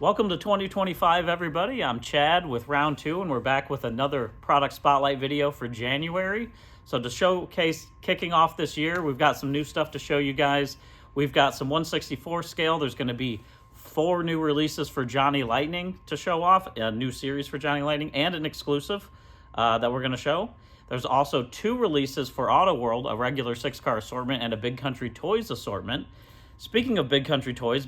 Welcome to 2025, everybody. I'm Chad with round two, and we're back with another product spotlight video for January. So to showcase kicking off this year, we've got some new stuff to show you guys. We've got some 1/64 scale. There's going to be 4 new releases for Johnny Lightning to show off, a new series for Johnny Lightning, and an exclusive that we're going to show. There's also 2 releases for Auto World, a regular 6-car assortment and a Big Country Toys assortment. Speaking of Big Country Toys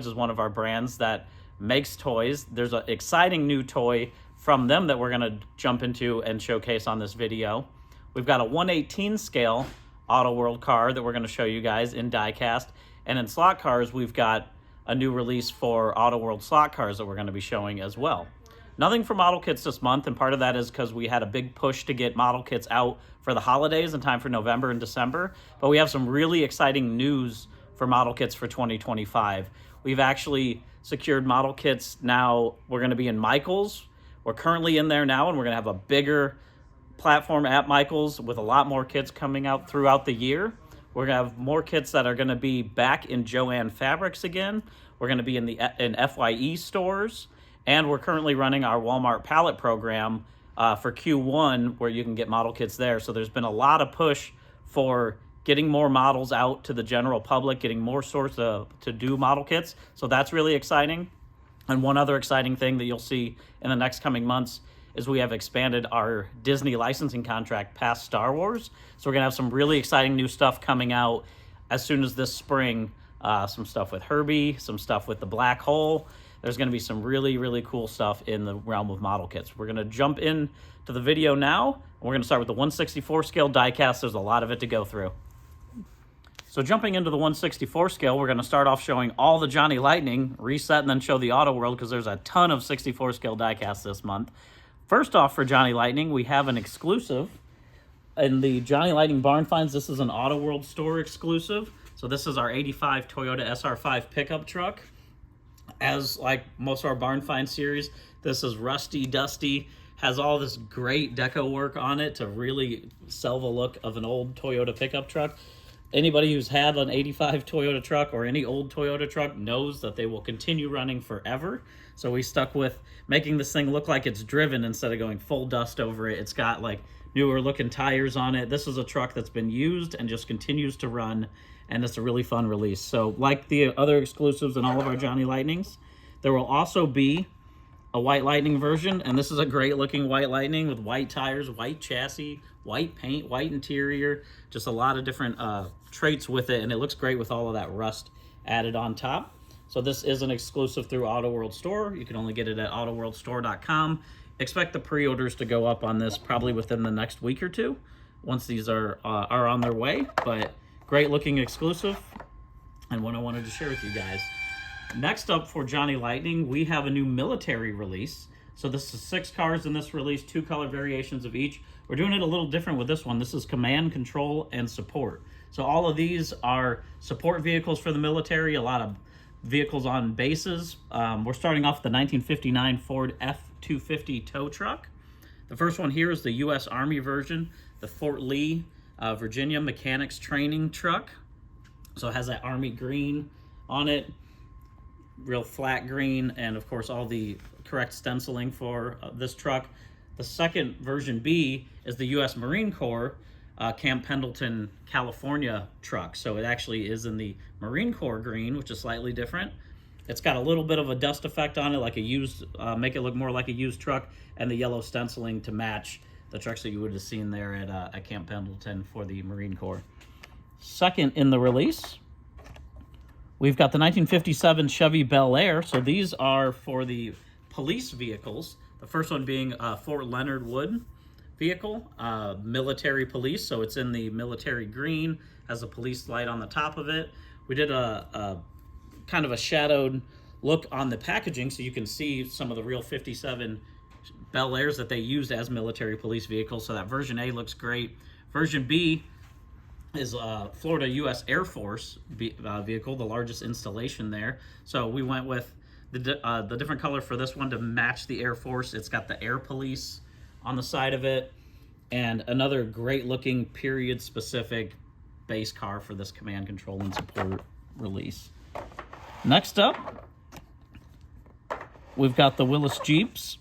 is one of our brands that makes toys. There's an exciting new toy from them that we're going to jump into and showcase on this video. We've got a 1/18 scale Auto World car that we're going to show you guys in diecast. And in slot cars, we've got a new release for Auto World slot cars that we're going to be showing as well. Nothing for model kits this month, and part of that is because we had a big push to get model kits out for the holidays in time for November and December. But we have some really exciting news for model kits for 2025. We've actually secured model kits now. We're going to be in Michaels. We're currently in there now, and we're going to have a bigger platform at Michaels with a lot more kits coming out throughout the year. We're going to have more kits that are going to be back in Joann Fabrics again. We're going to be in FYE stores, and we're currently running our Walmart pallet program for Q1 where you can get model kits there. So there's been a lot of push for getting more models out to the general public, getting more stores to do model kits. So that's really exciting. And one other exciting thing that you'll see in the next coming months is we have expanded our Disney licensing contract past Star Wars. So we're going to have some really exciting new stuff coming out as soon as this spring. Some stuff with Herbie, some stuff with the Black Hole. There's going to be some really, really cool stuff in the realm of model kits. We're going to jump in to the video now. We're going to start with the 1/64 scale diecast. There's a lot of it to go through. So jumping into the 1/64 scale, we're going to start off showing all the Johnny Lightning, reset, and then show the Auto World because there's a ton of 64 scale diecasts this month. First off, for Johnny Lightning, we have an exclusive. In the Johnny Lightning Barn Finds, this is an Auto World store exclusive. So this is our 85 Toyota SR5 pickup truck. As like most of our Barn Find series, this is rusty, dusty, has all this great deco work on it to really sell the look of an old Toyota pickup truck. Anybody who's had an 85 Toyota truck or any old Toyota truck knows that they will continue running forever. So we stuck with making this thing look like it's driven instead of going full dust over it. It's got like newer looking tires on it. This is a truck that's been used and just continues to run, and it's a really fun release. So like the other exclusives in all of our Johnny Lightnings, there will also be a White Lightning version, and this is a great looking White Lightning with white tires, white chassis, white paint, white interior, just a lot of different traits with it, and it looks great with all of that rust added on top. So this is an exclusive through Auto World Store. You can only get it at autoworldstore.com. Expect the pre-orders to go up on this probably within the next week or two once these are on their way, but great looking exclusive and one I wanted to share with you guys. Next up for Johnny Lightning, we have a new military release. So this is 6 cars in this release, 2 color variations of each. We're doing it a little different with this one. This is command, control, and support. So all of these are support vehicles for the military, a lot of vehicles on bases. We're starting off with the 1959 Ford F-250 tow truck. The first one here is the U.S. Army version, the Fort Lee, Virginia mechanics training truck. So it has that Army green on it, real flat green, and of course all the correct stenciling for this truck. The second version B is the U.S. Marine Corps Camp Pendleton, California truck. So it actually is in the Marine Corps green, which is slightly different. It's got a little bit of a dust effect on it, like a used, make it look more like a used truck, and the yellow stenciling to match the trucks that you would have seen there at Camp Pendleton for the Marine Corps. Second in the release, we've got the 1957 Chevy Bel Air. So these are for the police vehicles. The first one being Fort Leonard Wood vehicle, military police. So it's in the military green, has a police light on the top of it. We did a kind of a shadowed look on the packaging so you can see some of the real 57 Bel Airs that they used as military police vehicles. So that version A looks great. Version B is Florida U.S. Air Force vehicle, the largest installation there. So we went with the different color for this one to match the Air Force. It's got the Air Police on the side of it, and another great looking period specific base car for this command, control, and support release. Next up, we've got the Willis Jeeps,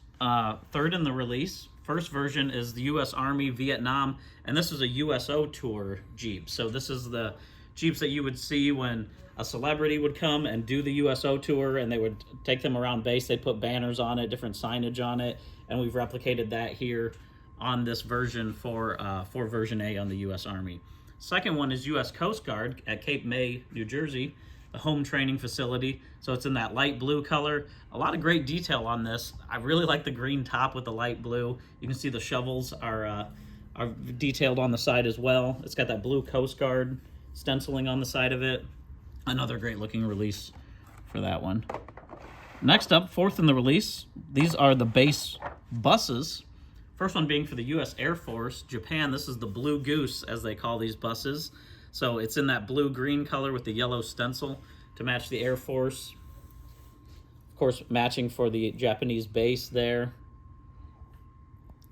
third in the release. First version is the U.S. Army Vietnam, and this is a USO tour Jeep. So this is the Jeeps that you would see when a celebrity would come and do the USO tour, and they would take them around base. They'd put banners on it, different signage on it, and we've replicated that here on this version for version A on the U.S. Army. Second one is U.S. Coast Guard at Cape May, New Jersey, the home training facility. So it's in that light blue color. A lot of great detail on this. I really like the green top with the light blue. You can see the shovels are detailed on the side as well. It's got that blue Coast Guard stenciling on the side of it. Another great looking release for that one. Next up, fourth in the release, these are the base buses. First one being for the U.S. Air Force, Japan. This is the Blue Goose, as they call these buses. So it's in that blue-green color with the yellow stencil to match the Air Force. Of course, matching for the Japanese base there.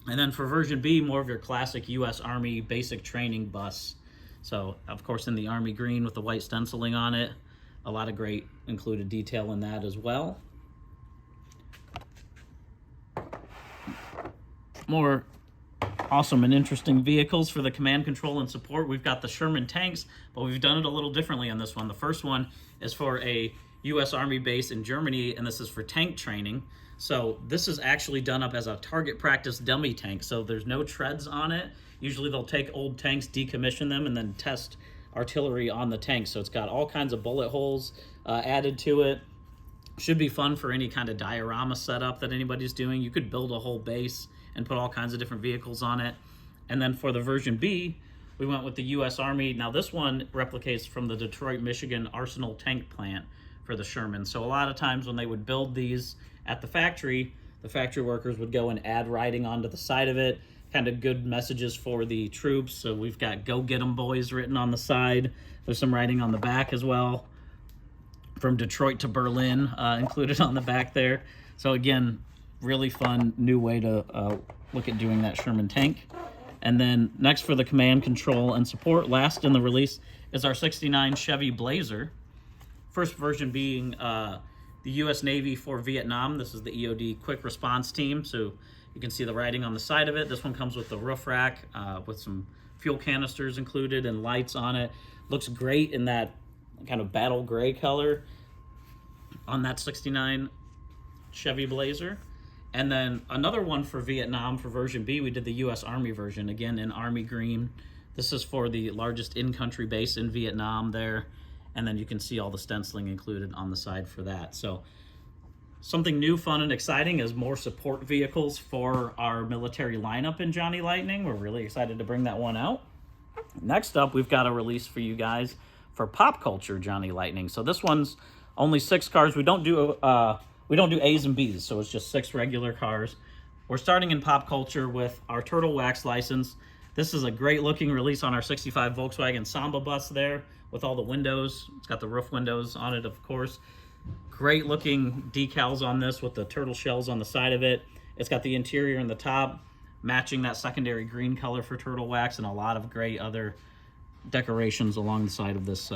And then for version B, more of your classic U.S. Army basic training bus. So, of course, in the Army green with the white stenciling on it. A lot of great included detail in that as well. More awesome and interesting vehicles for the command, control, and support. We've got the Sherman tanks, but we've done it a little differently on this one. The first one is for a U.S. Army base in Germany, and this is for tank training. So this is actually done up as a target practice dummy tank, so there's no treads on it. Usually they'll take old tanks, decommission them, and then test artillery on the tank. So it's got all kinds of bullet holes added to it. Should be fun for any kind of diorama setup that anybody's doing. You could build a whole base and put all kinds of different vehicles on it. And then for the version B, we went with the U.S. Army. Now this one replicates from the Detroit, Michigan Arsenal tank plant for the Sherman. So a lot of times when they would build these at the factory workers would go and add writing onto the side of it, kind of good messages for the troops. So we've got "Go Get 'em, boys" written on the side. There's some writing on the back as well. From Detroit to Berlin included on the back there. So again, really fun new way to look at doing that Sherman tank. And then next for the command, control, and support, last in the release, is our 69 Chevy Blazer. First version being the U.S. Navy for Vietnam. This is the EOD Quick Response Team, so you can see the writing on the side of it. This one comes with the roof rack with some fuel canisters included and lights on it. Looks great in that kind of battle gray color on that 69 Chevy Blazer. And then another one for Vietnam for version B, we did the U.S. Army version, again in Army green. This is for the largest in-country base in Vietnam there. And then you can see all the stenciling included on the side for that. So something new, fun, and exciting is more support vehicles for our military lineup in Johnny Lightning. We're really excited to bring that one out. Next up, we've got a release for you guys for Pop Culture Johnny Lightning. So this one's only 6 cars. We don't do A's and B's, so it's just 6 regular cars. We're starting in Pop Culture with our Turtle Wax license. This is a great looking release on our 65 Volkswagen Samba bus there with all the windows. It's got the roof windows on it, of course. Great looking decals on this with the turtle shells on the side of it. It's got the interior and the top matching that secondary green color for Turtle Wax, and a lot of great other decorations along the side of this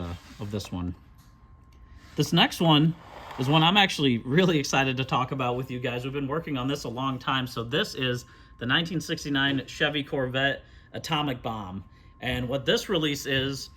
one. This next one is one I'm actually really excited to talk about with you guys. We've been working on this a long time. So this is the 1969 Chevy Corvette Atomic Bomb. And what this release is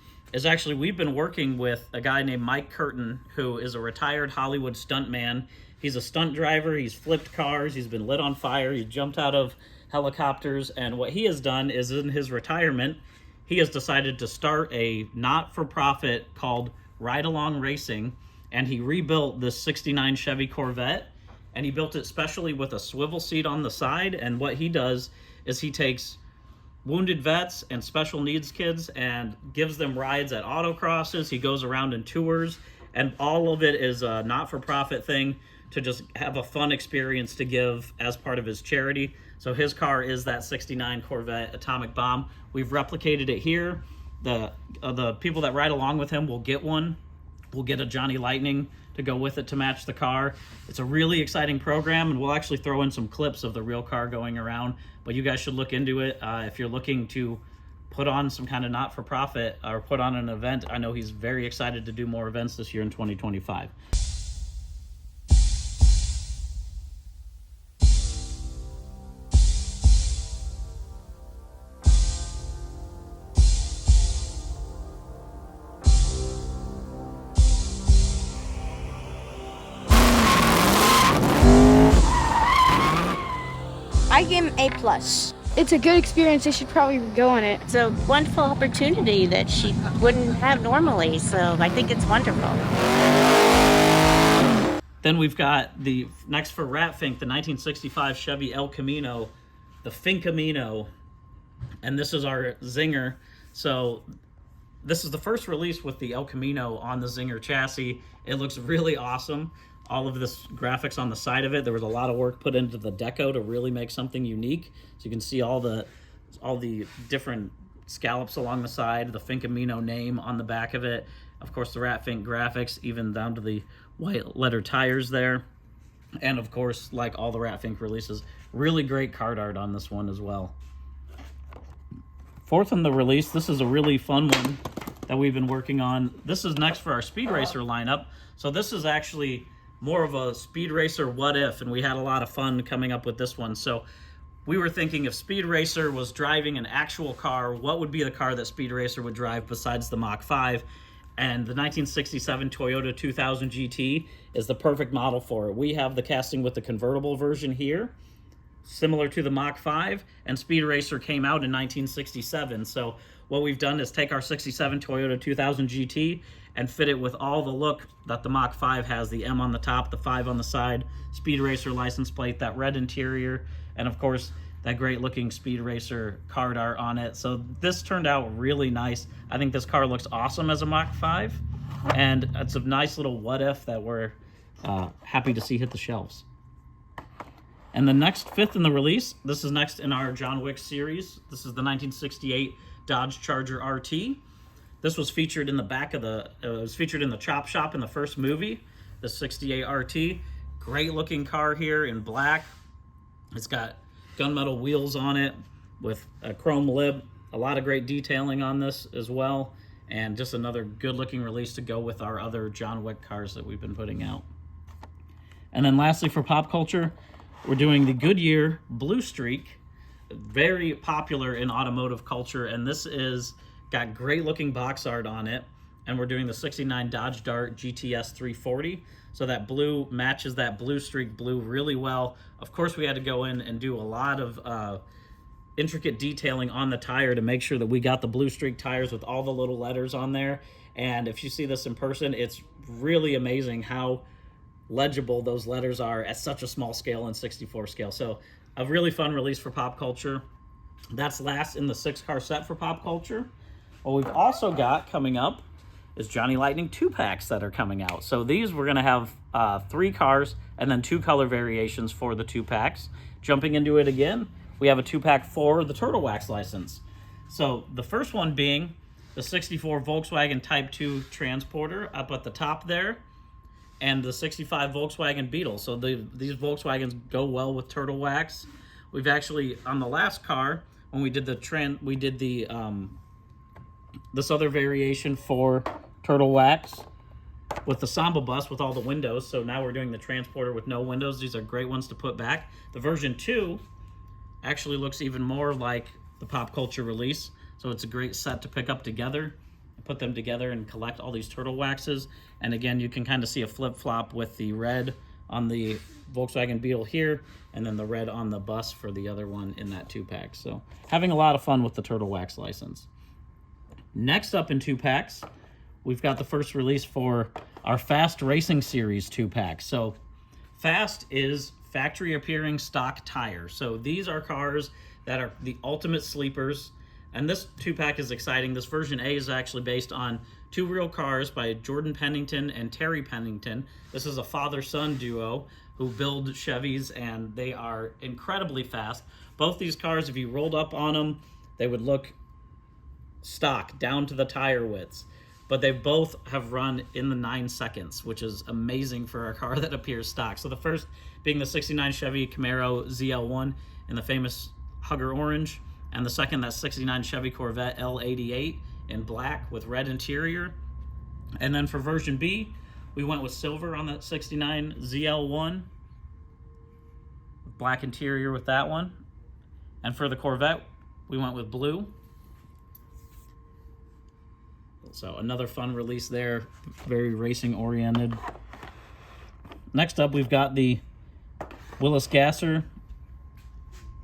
actually we've been working with a guy named Mike Curtin, who is a retired Hollywood stuntman. He's a stunt driver. He's flipped cars. He's been lit on fire. He's jumped out of helicopters. And what he has done is in his retirement, he has decided to start a not-for-profit called Ride Along Racing. And he rebuilt this 69 Chevy Corvette. And he built it specially with a swivel seat on the side. And what he does is he takes wounded vets and special needs kids and gives them rides at autocrosses. He goes around and tours, and all of it is a not-for-profit thing to just have a fun experience to give as part of his charity. So his car is that 69 Corvette Atomic Bomb. We've replicated it here. The people that ride along with him will get one. We'll get a Johnny Lightning to go with it to match the car. It's a really exciting program, and we'll actually throw in some clips of the real car going around. But you guys should look into it if you're looking to put on some kind of not-for-profit or put on an event. I know he's very excited to do more events this year in 2025. I give him A+. It's a good experience. They should probably go on it. It's a wonderful opportunity that she wouldn't have normally, so I think it's wonderful. Then we've got the next for Rat Fink, the 1965 Chevy El Camino, the Fincamino, and this is our Zinger. So this is the first release with the El Camino on the Zinger chassis. It looks really awesome. All of this graphics on the side of it. There was a lot of work put into the deco to really make something unique. So you can see all the different scallops along the side, the Fincamino name on the back of it. Of course, the Rat Fink graphics, even down to the white letter tires there. And of course, like all the Rat Fink releases, really great card art on this one as well. Fourth in the release, this is a really fun one that we've been working on. This is next for our Speed Racer lineup. So this is actually more of a Speed Racer what if, and we had a lot of fun coming up with this one. So we were thinking if Speed Racer was driving an actual car, what would be the car that Speed Racer would drive besides the Mach 5? And the 1967 Toyota 2000 GT is the perfect model for it. We have the casting with the convertible version here, similar to the Mach 5, and Speed Racer came out in 1967. So what we've done is take our 67 Toyota 2000 GT and fit it with all the look that the Mach 5 has, the M on the top, the 5 on the side, Speed Racer license plate, that red interior, and of course, that great looking Speed Racer card art on it. So this turned out really nice. I think this car looks awesome as a Mach 5, and it's a nice little what if that we're happy to see hit the shelves. And the next fifth in the release, this is next in our John Wick series. This is the 1968 Dodge Charger RT. This was featured in the back of the, it was featured in the Chop Shop in the first movie, the 68 RT. Great looking car here in black. It's got gunmetal wheels on it with a chrome lip. A lot of great detailing on this as well. And just another good looking release to go with our other John Wick cars that we've been putting out. And then lastly for pop culture, we're doing the Goodyear Blue Streak, very popular in automotive culture, and this is got great looking box art on it. And we're doing the 69 Dodge Dart GTS 340. So that blue matches that Blue Streak blue really well. Of course, we had to go in and do a lot of intricate detailing on the tire to make sure that we got the Blue Streak tires with all the little letters on there. And if you see this in person, it's really amazing how legible those letters are at such a small scale and 64 scale. So a really fun release for pop culture. That's last in the 6-car set for pop culture. What we've also got coming up is Johnny Lightning 2-packs that are coming out. So these we're going to have 3 cars and then 2 color variations for the 2-packs. Jumping into it again, we have a 2-pack for the Turtle Wax license. So the first one being the 64 Volkswagen Type 2 Transporter up at the top there, and the 65 Volkswagen Beetle. So these Volkswagens go well with Turtle Wax. We've actually, on the last car, when we did this other variation for Turtle Wax with the Samba bus with all the windows. So now we're doing the Transporter with no windows. These are great ones to put back. The version 2 actually looks even more like the pop culture release. So it's a great set to pick up together, put them together and collect all these Turtle Waxes. And again, you can kind of see a flip-flop with the red on the Volkswagen Beetle here, and then the red on the bus for the other one in that 2-pack. So having a lot of fun with the Turtle Wax license. Next up in 2-packs, we've got the first release for our Fast Racing Series 2-pack. So Fast is factory appearing stock tire. So these are cars that are the ultimate sleepers. And this 2-pack is exciting. This version A is actually based on 2 real cars by Jordan Pennington and Terry Pennington. This is a father-son duo who build Chevys, and they are incredibly fast. Both these cars, if you rolled up on them, they would look stock down to the tire widths. But they both have run in the 9 seconds, which is amazing for a car that appears stock. So the first being the 69 Chevy Camaro ZL1 in the famous Hugger Orange, and the second, that 69 Chevy Corvette L88 in black with red interior. And then for version B, we went with silver on that 69 ZL1, black interior with that one. And for the Corvette, we went with blue. So another fun release there, very racing oriented. Next up, we've got the Willis Gasser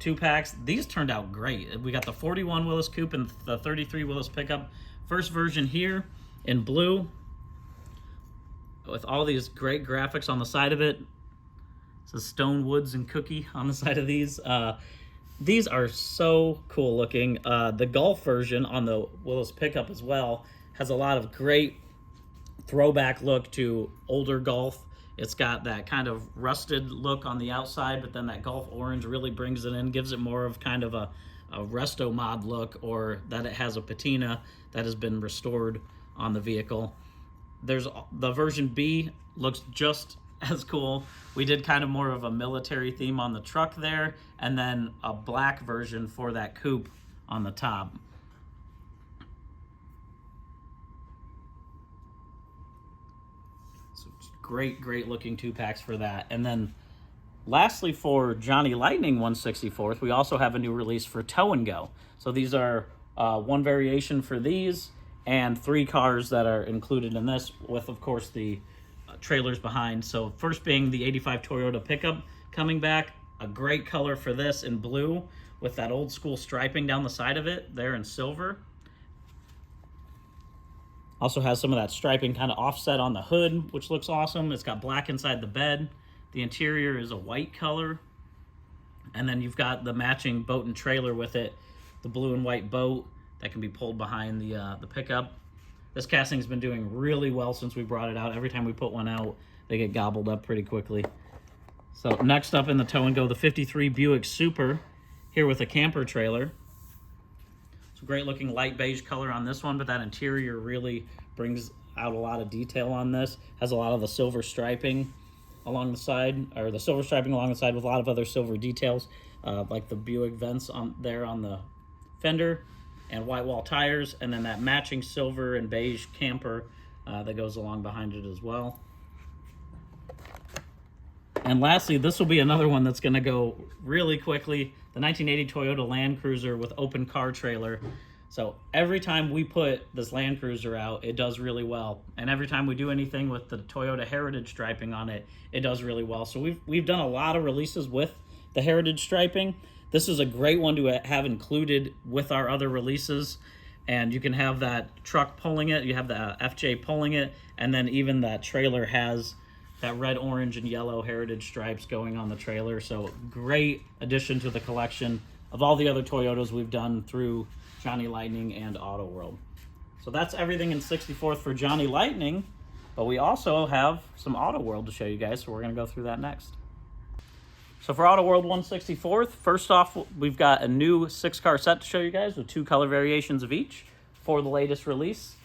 2-packs. These turned out great. We got the 41 Willis Coupe and the 33 Willis Pickup. First version here in blue with all these great graphics on the side of it. It says Stone Woods and Cookie on the side of these. These are so cool looking. The Golf version on the Willis Pickup as well has a lot of great throwback look to older Golf. It's got that kind of rusted look on the outside, but then that Golf orange really brings it in, gives it more of kind of a resto mod look, or that it has a patina that has been restored on the vehicle. There's the version B, looks just as cool. We did kind of more of a military theme on the truck there, and then a black version for that coupe on the top. So great looking 2-packs for that. And then lastly, for Johnny Lightning 164th, we also have a new release for Tow and Go. So these are one variation for these and 3 cars that are included in this, with of course the trailers behind. So first being the 85 Toyota pickup coming back, a great color for this in blue with that old school striping down the side of it there in silver. Also has some of that striping kind of offset on the hood, which looks awesome. It's got black inside the bed. The interior is a white color. And then you've got the matching boat and trailer with it, the blue and white boat that can be pulled behind the pickup. This casting's been doing really well since we brought it out. Every time we put one out, they get gobbled up pretty quickly. So next up in the Tow and Go, the 53 Buick Super, here with a camper trailer. It's a great looking light beige color on this one, but that interior really brings out a lot of detail on this. Has a lot of the silver striping along the side, or the silver striping along the side with a lot of other silver details, like the Buick vents on there on the fender, and white wall tires, and then that matching silver and beige camper that goes along behind it as well. And lastly, this will be another one that's going to go really quickly, the 1980 Toyota Land Cruiser with open car trailer. So every time we put this Land Cruiser out, it does really well. And every time we do anything with the Toyota Heritage striping on it, it does really well. So we've done a lot of releases with the Heritage striping. This is a great one to have included with our other releases. And you can have that truck pulling it, you have the FJ pulling it, and then even that trailer has that red, orange, and yellow Heritage stripes going on the trailer. So great addition to the collection of all the other Toyotas we've done through Johnny Lightning and Auto World. So that's everything in 64th for Johnny Lightning, but we also have some Auto World to show you guys, so we're going to go through that next. So for Auto World 164th, first off, we've got a new 6-car set to show you guys with 2 color variations of each for the latest release.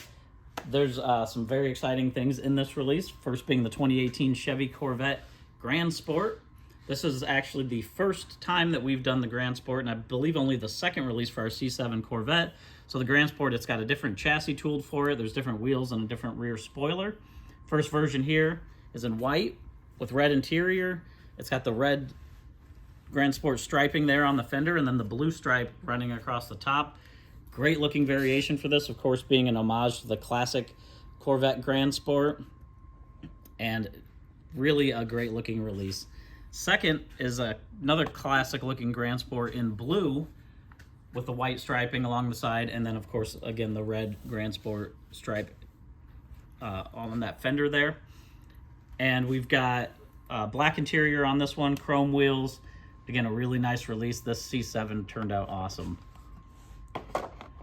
There's some very exciting things in this release. First being the 2018 Chevy Corvette Grand Sport. This is actually the first time that we've done the Grand Sport, and I believe only the second release for our C7 Corvette. So the Grand Sport, it's got a different chassis tooled for it. There's different wheels and a different rear spoiler. First version here is in white with red interior. It's got the red Grand Sport striping there on the fender, and then the blue stripe running across the top. Great looking variation for this, of course, being an homage to the classic Corvette Grand Sport, and really a great looking release. Second is another classic looking Grand Sport in blue with the white striping along the side, and then of course again the red Grand Sport stripe on that fender there. And we've got black interior on this one, chrome wheels. Again, a really nice release. This C7 turned out awesome.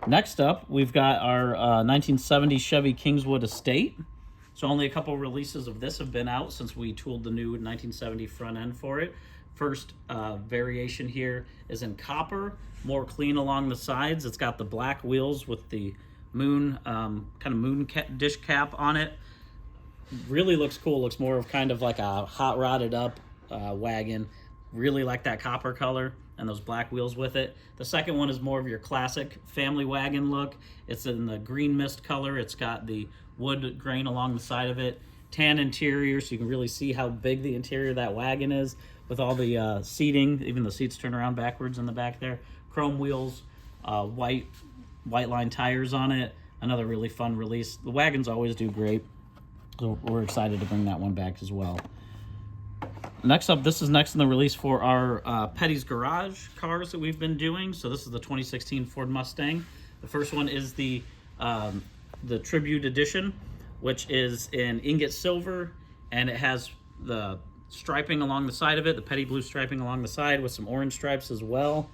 Next up, we've got our 1970 Chevy Kingswood Estate. So only a couple releases of this have been out since we tooled the new 1970 front end for it. First variation here is in copper, more clean along the sides. It's got the black wheels with the moon, kind of moon dish cap on it. Really looks cool. Looks more of kind of like a hot rodded up wagon. Really like that copper color and those black wheels with it. The second one is more of your classic family wagon look. It's in the green mist color. It's got the wood grain along the side of it. Tan interior, so you can really see how big the interior of that wagon is with all the seating. Even the seats turn around backwards in the back there. Chrome wheels, white line tires on it. Another really fun release. The wagons always do great, so we're excited to bring that one back as well. Next up, this is next in the release for our Petty's Garage cars that we've been doing. So this is the 2016 Ford Mustang. The first one is the Tribute Edition, which is in ingot silver, and it has the striping along the side of it, the petty blue striping along the side with some orange stripes as well.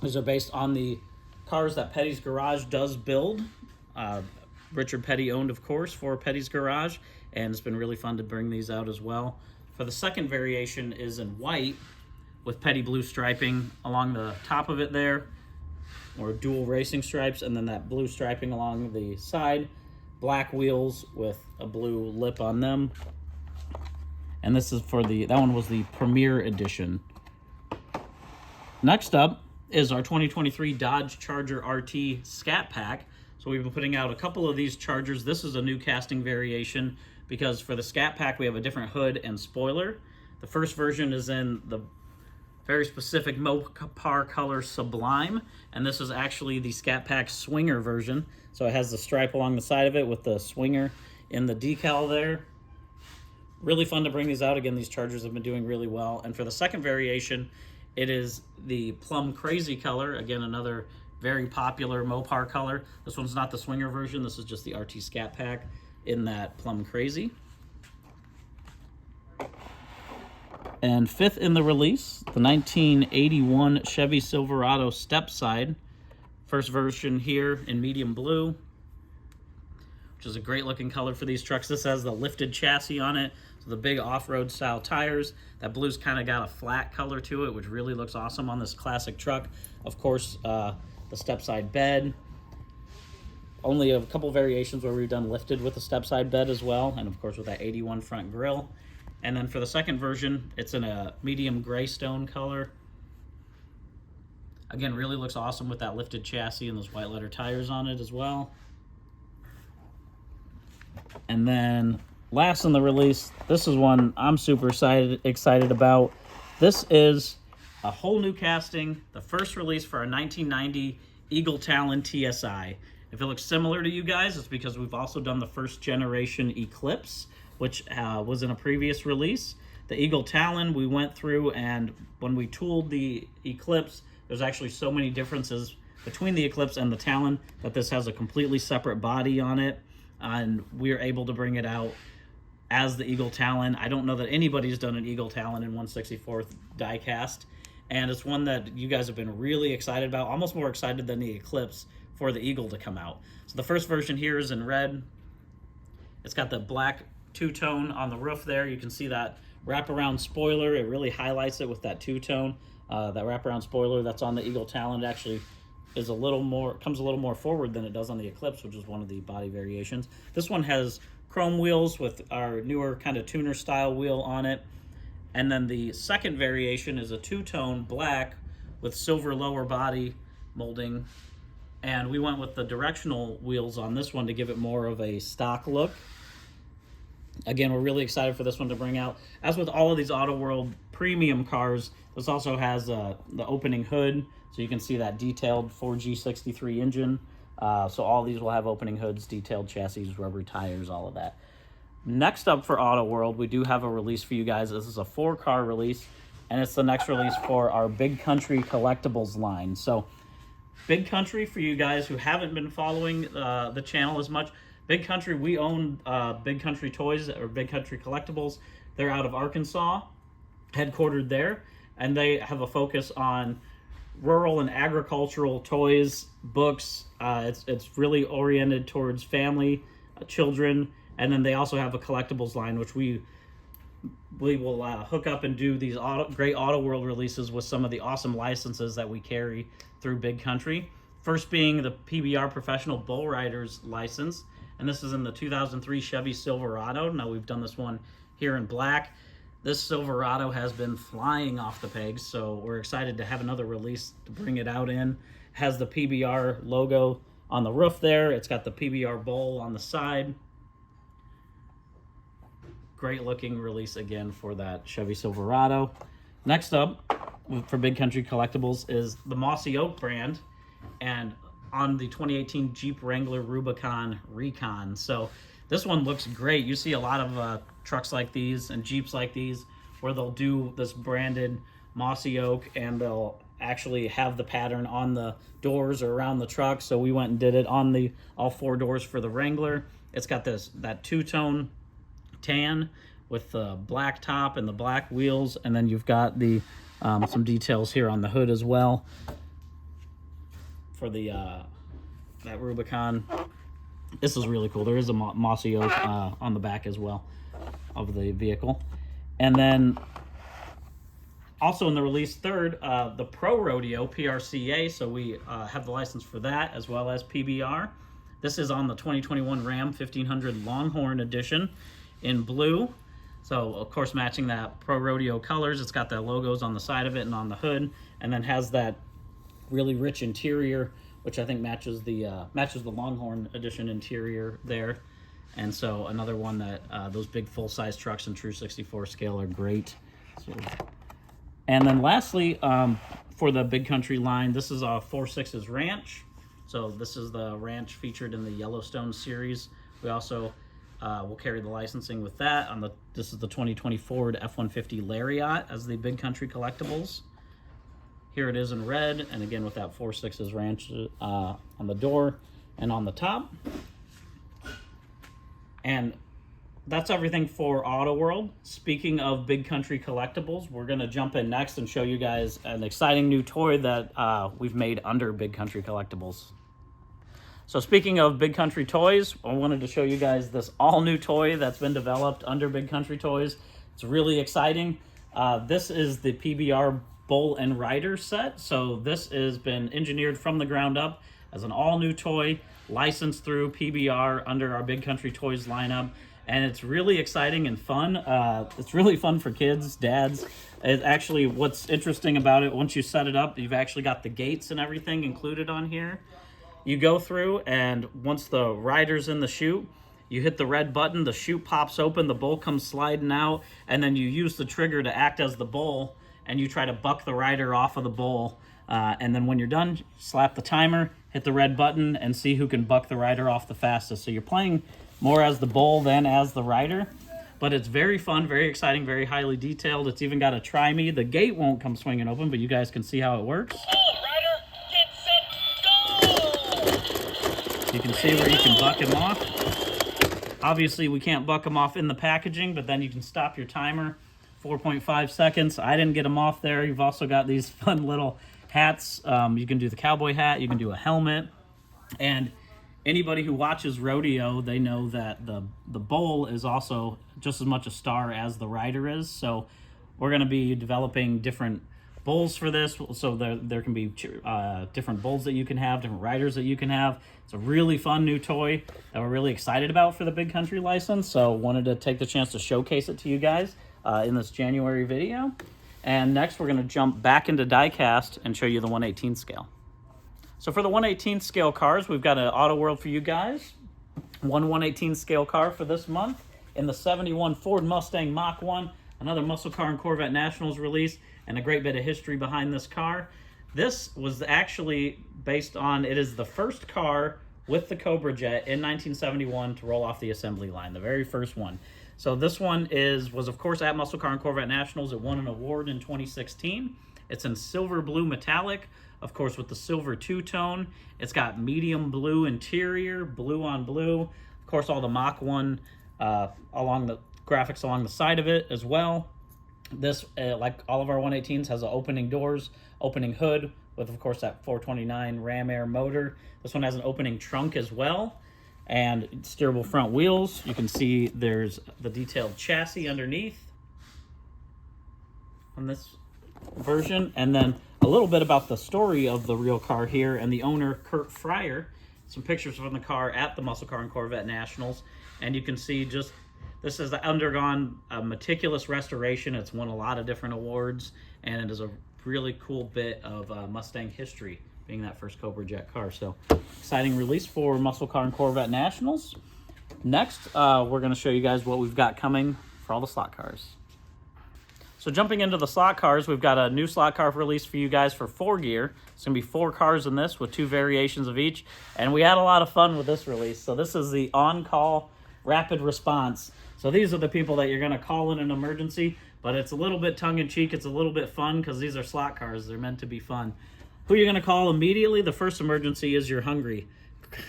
These are based on the cars that Petty's Garage does build. Richard Petty owned, of course, for Petty's Garage, and it's been really fun to bring these out as well. For the second variation is in white with petty blue striping along the top of it there, or dual racing stripes, and then that blue striping along the side, black wheels with a blue lip on them. And this is for that one was the Premier Edition. Next up is our 2023 Dodge Charger RT Scat Pack. So we've been putting out a couple of these Chargers. This is a new casting variation because for the Scat Pack we have a different hood and spoiler. The first version is in the very specific Mopar color Sublime, and this is actually the Scat Pack Swinger version. So it has the stripe along the side of it with the Swinger in the decal there. Really fun to bring these out. Again, these Chargers have been doing really well. And for the second variation, it is the Plum Crazy color. Again, another very popular Mopar color. This one's not the Swinger version. This is just the RT Scat Pack in that Plum Crazy. And fifth in the release, the 1981 Chevy Silverado Stepside. First version here in medium blue, which is a great looking color for these trucks. This has the lifted chassis on it, so the big off-road style tires. That blue's kind of got a flat color to it, which really looks awesome on this classic truck. Of course, the step-side bed. Only a couple variations where we've done lifted with the step-side bed as well, and of course with that 81 front grille. And then for the second version, it's in a medium gray stone color. Again, really looks awesome with that lifted chassis and those white letter tires on it as well. And then last in the release, this is one I'm super excited about. This is a whole new casting, the first release for our 1990 Eagle Talon TSI. If it looks similar to you guys, it's because we've also done the first generation Eclipse, which was in a previous release. The Eagle Talon, we went through, and when we tooled the Eclipse, there's actually so many differences between the Eclipse and the Talon that this has a completely separate body on it, and we're able to bring it out as the Eagle Talon. I don't know that anybody's done an Eagle Talon in 1/64 die cast, and it's one that you guys have been really excited about, almost more excited than the Eclipse for the Eagle to come out. So the first version here is in red. It's got the black two-tone on the roof there. You can see that wraparound spoiler. It really highlights it with that two-tone. That wraparound spoiler that's on the Eagle Talon actually is comes a little more forward than it does on the Eclipse, which is one of the body variations. This one has chrome wheels with our newer kind of tuner style wheel on it. And then the second variation is a two-tone black with silver lower body molding. And we went with the directional wheels on this one to give it more of a stock look. Again, we're really excited for this one to bring out. As with all of these Auto World premium cars, this also has the opening hood, so you can see that detailed 4G63 engine. So all these will have opening hoods, detailed chassis, rubber tires, all of that. Next up for Auto World, we do have a release for you guys. This is a 4-car release, and it's the next release for our Big Country Collectibles line. So Big Country, for you guys who haven't been following the channel as much, Big Country, we own Big Country Toys, or Big Country Collectibles. They're out of Arkansas, headquartered there, and they have a focus on rural and agricultural toys, books. It's really oriented towards family, children, and then they also have a collectibles line, which we will hook up and do these great Auto World releases with some of the awesome licenses that we carry through Big Country. First being the PBR Professional Bull Riders license, and this is in the 2003 Chevy Silverado. Now we've done this one here in black. This Silverado has been flying off the pegs, so we're excited to have another release to bring it out in. It has the PBR logo on the roof there. It's got the PBR bowl on the side. Great looking release again for that Chevy Silverado. Next up for Big Country Collectibles is the Mossy Oak brand, and on the 2018 Jeep Wrangler Rubicon Recon. So this one looks great. You see a lot of trucks like these and Jeeps like these where they'll do this branded mossy oak, and they'll actually have the pattern on the doors or around the truck. So we went and did it on the all 4 doors for the Wrangler. It's got that two-tone tan with the black top and the black wheels, and then you've got the some details here on the hood as well for the that Rubicon. This is really cool. There is a mossy oak on the back as well of the vehicle. And then also in the release third, the Pro Rodeo PRCA. So we have the license for that as well as PBR. This is on the 2021 Ram 1500 Longhorn Edition in blue. So of course matching that Pro Rodeo colors. It's got the logos on the side of it and on the hood, and then has that really rich interior, which I think matches the Longhorn Edition interior there. And so another one that those big full-size trucks in true 64 scale are great. So, and then lastly, for the Big Country line, this is a 4.6's Ranch. So this is the Ranch featured in the Yellowstone series. We also will carry the licensing with that. This is the 2020 Ford F-150 Lariat as the Big Country Collectibles. Here it is in red, and again with that 4.6's Ranch on the door and on the top. And that's everything for Auto World. Speaking of Big Country Collectibles, we're going to jump in next and show you guys an exciting new toy that we've made under Big Country Collectibles. So speaking of Big Country Toys, I wanted to show you guys this all-new toy that's been developed under Big Country Toys. It's really exciting. This is the PBR Bull and Rider set. So this has been engineered from the ground up as an all-new toy, licensed through PBR under our Big Country Toys lineup. And it's really exciting and fun. It's really fun for kids, dads. It actually, what's interesting about it, once you set it up, you've actually got the gates and everything included on here. You go through, and once the rider's in the chute, you hit the red button, the chute pops open, the bull comes sliding out, and then you use the trigger to act as the bull, and you try to buck the rider off of the bull. And then when you're done, slap the timer, hit the red button, and see who can buck the rider off the fastest. So you're playing more as the bull than as the rider. But it's very fun, very exciting, very highly detailed. It's even got a try me. The gate won't come swinging open, but you guys can see how it works. You can see where you can buck him off. Obviously, we can't buck him off in the packaging, but then you can stop your timer, 4.5 seconds. I didn't get him off there. You've also got these fun little hats. You can do the cowboy hat. You can do a helmet. And anybody who watches rodeo, they know that the bull is also just as much a star as the rider is. So we're going to be developing different bulls for this. So there can be different bulls that you can have, different riders that you can have. It's a really fun new toy that we're really excited about for the Big Country license. So wanted to take the chance to showcase it to you guys in this January video. And next we're going to jump back into diecast and show you the 1/18 scale. So for the 1/18 scale cars, we've got an Auto World for you guys. 1/18 scale car for this month in the 71 Ford Mustang Mach 1, another Muscle Car and Corvette Nationals release, and a great bit of history behind this car. This was actually based on, it is the first car with the Cobra Jet in 1971 to roll off the assembly line, the very first one. So this one was of course at Muscle Car and Corvette Nationals. It won an award in 2016. It's in silver blue metallic, of course with the silver two-tone. It's got medium blue interior, blue on blue. Of course all the Mach 1 along the graphics along the side of it as well. This, like all of our 118s, has opening doors, opening hood, with of course that 429 Ram Air motor. This one has an opening trunk as well, and steerable front wheels. You can see there's the detailed chassis underneath on this version, and then a little bit about the story of the real car here and the owner, Kurt Fryer. Some pictures from the car at the Muscle Car and Corvette Nationals, and you can see just this has undergone a meticulous restoration. It's won a lot of different awards, and it is a really cool bit of Mustang history, being that first Cobra Jet car. So exciting release for Muscle Car and Corvette Nationals. Next, we're going to show you guys what we've got coming for all the slot cars. So jumping into the slot cars, we've got a new slot car release for you guys for 4 gear. It's going to be 4 cars in this with 2 variations of each, and we had a lot of fun with this release. So this is the on-call rapid response. So these are the people that you're going to call in an emergency, but it's a little bit tongue-in-cheek. It's a little bit fun because these are slot cars. They're meant to be fun. Who you're going to call immediately? The first emergency is you're hungry.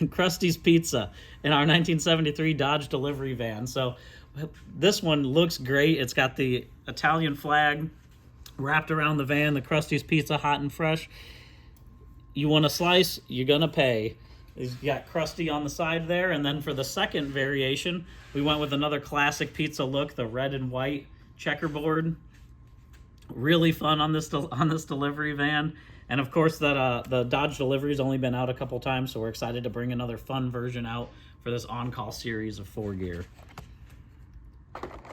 Krusty's Pizza in our 1973 Dodge delivery van. So this one looks great. It's got the Italian flag wrapped around the van, the Krusty's Pizza hot and fresh. You want a slice, you're going to pay. You got Krusty on the side there. And then for the second variation, we went with another classic pizza look, the red and white checkerboard. Really fun on this delivery van. And of course, that the Dodge delivery's only been out a couple times, so we're excited to bring another fun version out for this on-call series of 4Gear.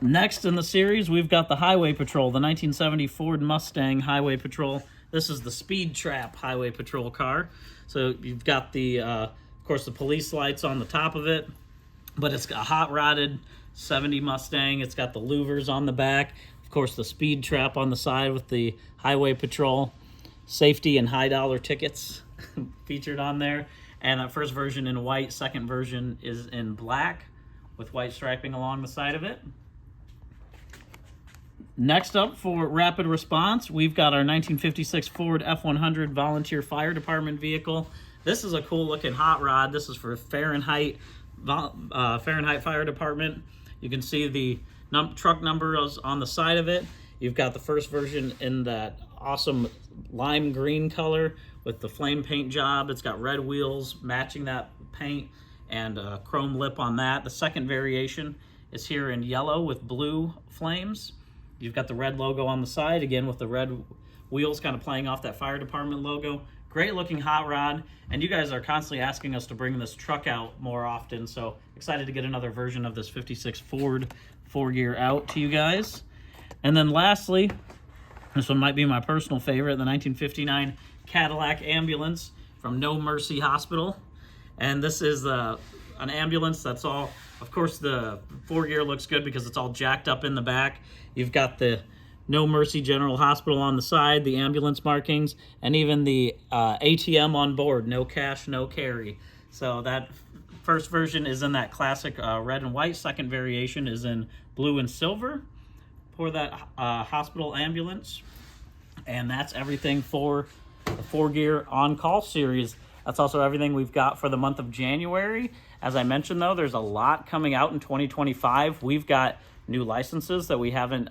Next in the series, we've got the Highway Patrol, the 1970 Ford Mustang Highway Patrol. This is the Speed Trap Highway Patrol car. So you've got the, of course, the police lights on the top of it, but it's got a hot-rodded 70 Mustang. It's got the louvers on the back. Of course, the Speed Trap on the side with the Highway Patrol. Safety and high dollar tickets featured on there. And that first version in white, second version is in black with white striping along the side of it. Next up for rapid response, we've got our 1956 Ford F-100 Volunteer Fire Department vehicle. This is a cool looking hot rod. This is for Fahrenheit Fire Department. You can see the truck numbers on the side of it. You've got the first version in that awesome lime green color with the flame paint job. It's got red wheels matching that paint and a chrome lip on that. The second variation is here in yellow with blue flames. You've got the red logo on the side, again with the red wheels kind of playing off that fire department logo. Great looking hot rod, and you guys are constantly asking us to bring this truck out more often, so excited to get another version of this 56 Ford 4Gear out to you guys. And then lastly, this one might be my personal favorite, the 1959 Cadillac ambulance from No Mercy Hospital. And this is an ambulance that's all, of course, the 4Gear looks good because it's all jacked up in the back. You've got the No Mercy General Hospital on the side, the ambulance markings, and even the ATM on board, no cash, no carry. So that first version is in that classic red and white. Second variation is in blue and silver for that hospital ambulance. And that's everything for the 4Gear on-call series. That's also everything we've got for the month of January. As I mentioned, though, there's a lot coming out in 2025. We've got new licenses that we haven't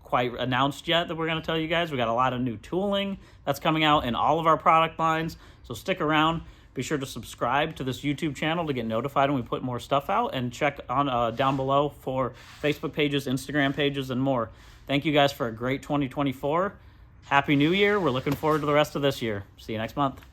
quite announced yet that we're going to tell you guys. We got a lot of new tooling that's coming out in all of our product lines. So stick around. Be sure to subscribe to this YouTube channel to get notified when we put more stuff out, and check on down below for Facebook pages, Instagram pages, and more. Thank you guys for a great 2024. Happy New Year. We're looking forward to the rest of this year. See you next month.